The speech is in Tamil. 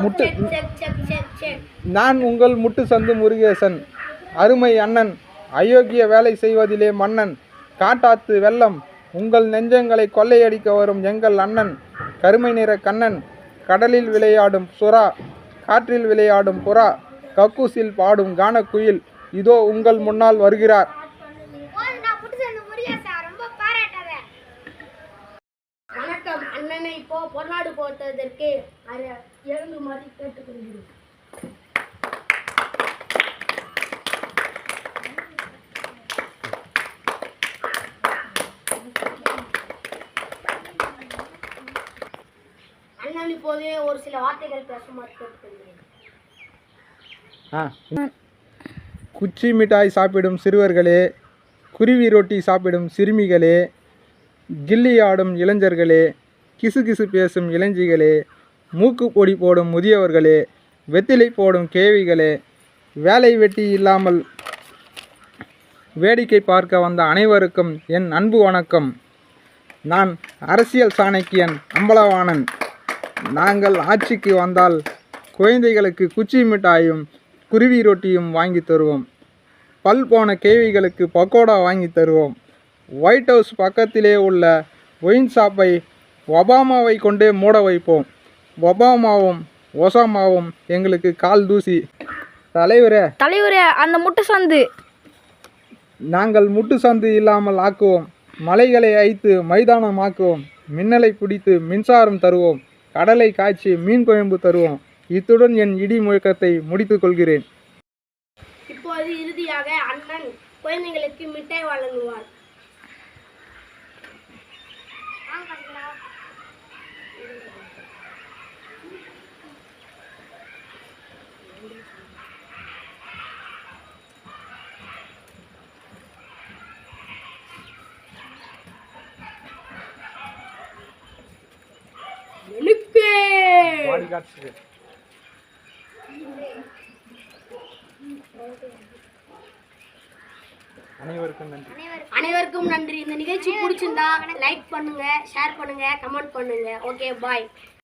முட்டு நான் உங்கள் முட்டு சந்து முருகேசன், அருமை அண்ணன், அயோக்கிய வேலை செய்வதிலே மன்னன், காட்டாத்து வெள்ளம், உங்கள் நெஞ்சங்களை கொள்ளையடிக்க வரும் எங்கள் அண்ணன், கருமை நிற கண்ணன், கடலில் விளையாடும் சுறா, காற்றில் விளையாடும் புறா, கக்கூசில் பாடும் கானக்குயில், இதோ உங்கள் முன்னால் வருகிறார். வணக்கம். அண்ணனை இப்போ பொன்னாடு போட்டதற்கு எழுந்துமாறு கேட்டுக்கொள்கிறேன். அண்ணன் இப்போதே ஒரு சில வார்த்தைகள் பேசுமாறு கேட்டுக்கொள்கிறேன். குச்சி மிட்டாய் சாப்பிடும் சிறுவர்களே, குருவி ரொட்டி சாப்பிடும் சிறுமிகளே, கில்லி ஆடும் இளைஞர்களே, கிசுகிசு பேசும் இளைஞிகளே, மூக்கு பொடி போடும் முதியவர்களே, வெத்திலை போடும் கேவிகளே, வேலை வெட்டி இல்லாமல் வேடிக்கை பார்க்க வந்த அனைவருக்கும் என் அன்பு வணக்கம். நான் அரசியல் சாணக்கியன் அம்பலவாணன். நாங்கள் ஆட்சிக்கு வந்தால் குழந்தைகளுக்கு குச்சி மிட்டாயும் குருவி ரொட்டியும் வாங்கி தருவோம். பல் போன கேவிகளுக்கு பக்கோடா வாங்கி தருவோம். ஒயிட் ஹவுஸ் பக்கத்திலே உள்ள ஒயின் ஷாப்பை ஒபாமாவை கொண்டே மூட வைப்போம். ஒபாமாவும் ஒசாமாவும் எங்களுக்கு கால் தூசி. தலைவரே அந்த முட்டு சந்து நாங்கள் முட்டு சந்து இல்லாமல் ஆக்குவோம். மலைகளை ஐத்து மைதானம் ஆக்குவோம். மின்னலை பிடித்து மின்சாரம் தருவோம். கடலை காய்ச்சி மீன் குழம்பு தருவோம். இத்துடன் என் இடி முழக்கத்தை முடித்துக் கொள்கிறேன். இப்போது இறுதியாக அண்ணன் குழந்தைகளுக்கு மிட்டாய் வழங்குவார். அனைவருக்கும் நன்றி. இந்த நிகழ்ச்சி பிடிச்சிருந்தா லைக் பண்ணுங்க, ஷேர் பண்ணுங்க, கமெண்ட் பண்ணுங்க. ஓகே, பாய்.